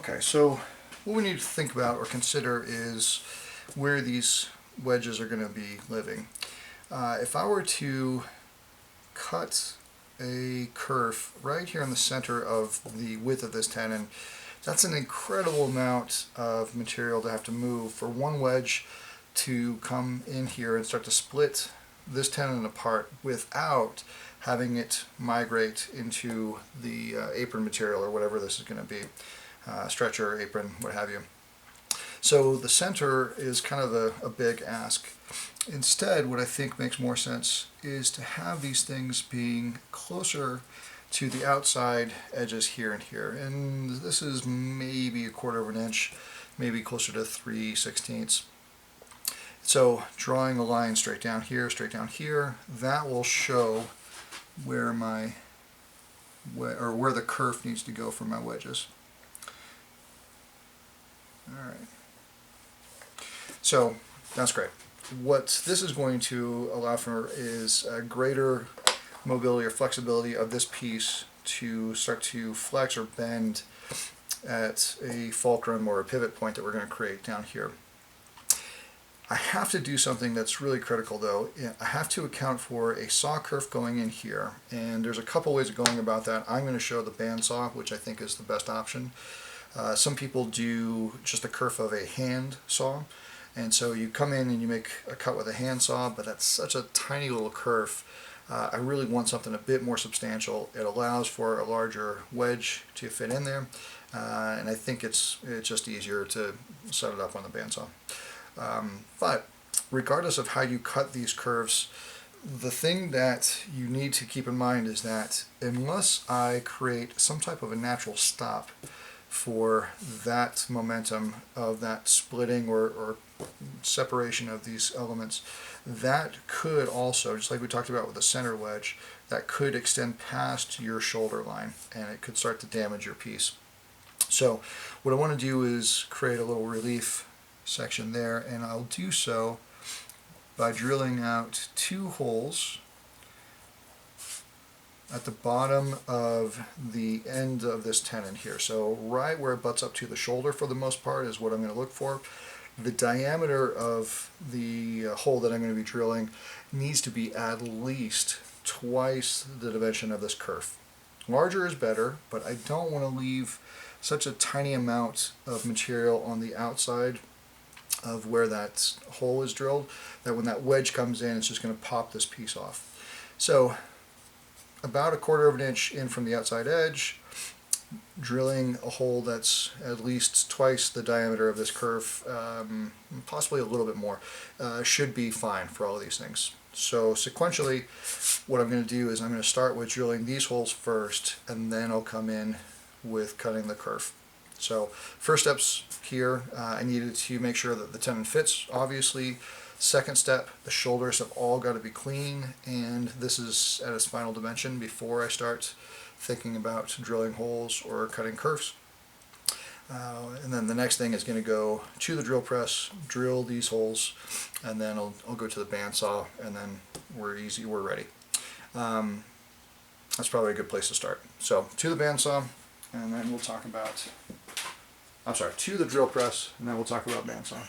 Okay, so what we need to think about or consider is where these wedges are going to be living. If I were to cut a curve right here in the center of the width of this tenon, that's an incredible amount of material to have to move for one wedge to come in here and start to split this tenon apart without having it migrate into the apron material or whatever this is going to be, stretcher, apron, what have you. So the center is kind of a big ask. Instead, what I think makes more sense is to have these things being closer to the outside edges here and here. And this is maybe 1/4 of an inch, maybe closer to 3/16. So drawing a line straight down here, that will show where where the kerf needs to go for my wedges. All right. So that's great. What this is going to allow for is a greater mobility or flexibility of this piece to start to flex or bend at a fulcrum or a pivot point that we're going to create down here. I have to do something that's really critical though. I have to account for a saw kerf going in here, and there's a couple ways of going about that. I'm going to show the bandsaw, which I think is the best option. Some people do just a kerf of a hand saw, and so you come in and you make a cut with a hand saw, but that's such a tiny little kerf. I really want something a bit more substantial. It allows for a larger wedge to fit in there, and I think it's just easier to set it up on the bandsaw. But regardless of how you cut these curves, the thing that you need to keep in mind is that unless I create some type of a natural stop for that momentum of that splitting or separation of these elements, that could also, just like we talked about with the center wedge, that could extend past your shoulder line and it could start to damage your piece. So what I want to do is create a little relief section there, and I'll do so by drilling out 2 holes at the bottom of the end of this tenon here. So right where it butts up to the shoulder for the most part is what I'm going to look for. The diameter of the hole that I'm going to be drilling needs to be at least twice the dimension of this kerf. Larger is better, but I don't want to leave such a tiny amount of material on the outside of where that hole is drilled that when that wedge comes in, it's just going to pop this piece off. So about 1/4 of an inch in from the outside edge, drilling a hole that's at least twice the diameter of this kerf, possibly a little bit more, should be fine for all of these things. So sequentially, what I'm going to do is I'm going to start with drilling these holes first, and then I'll come in with cutting the kerf. So first steps here, I needed to make sure that the tenon fits, obviously. Second step, the shoulders have all got to be clean, and this is at its final dimension before I start thinking about drilling holes or cutting kerfs. And then the next thing is going to go to the drill press, drill these holes, and then I'll go to the bandsaw, and then we're ready. That's probably a good place to start. So to the bandsaw, and then we'll talk about, to the drill press, and then we'll talk about bandsaw.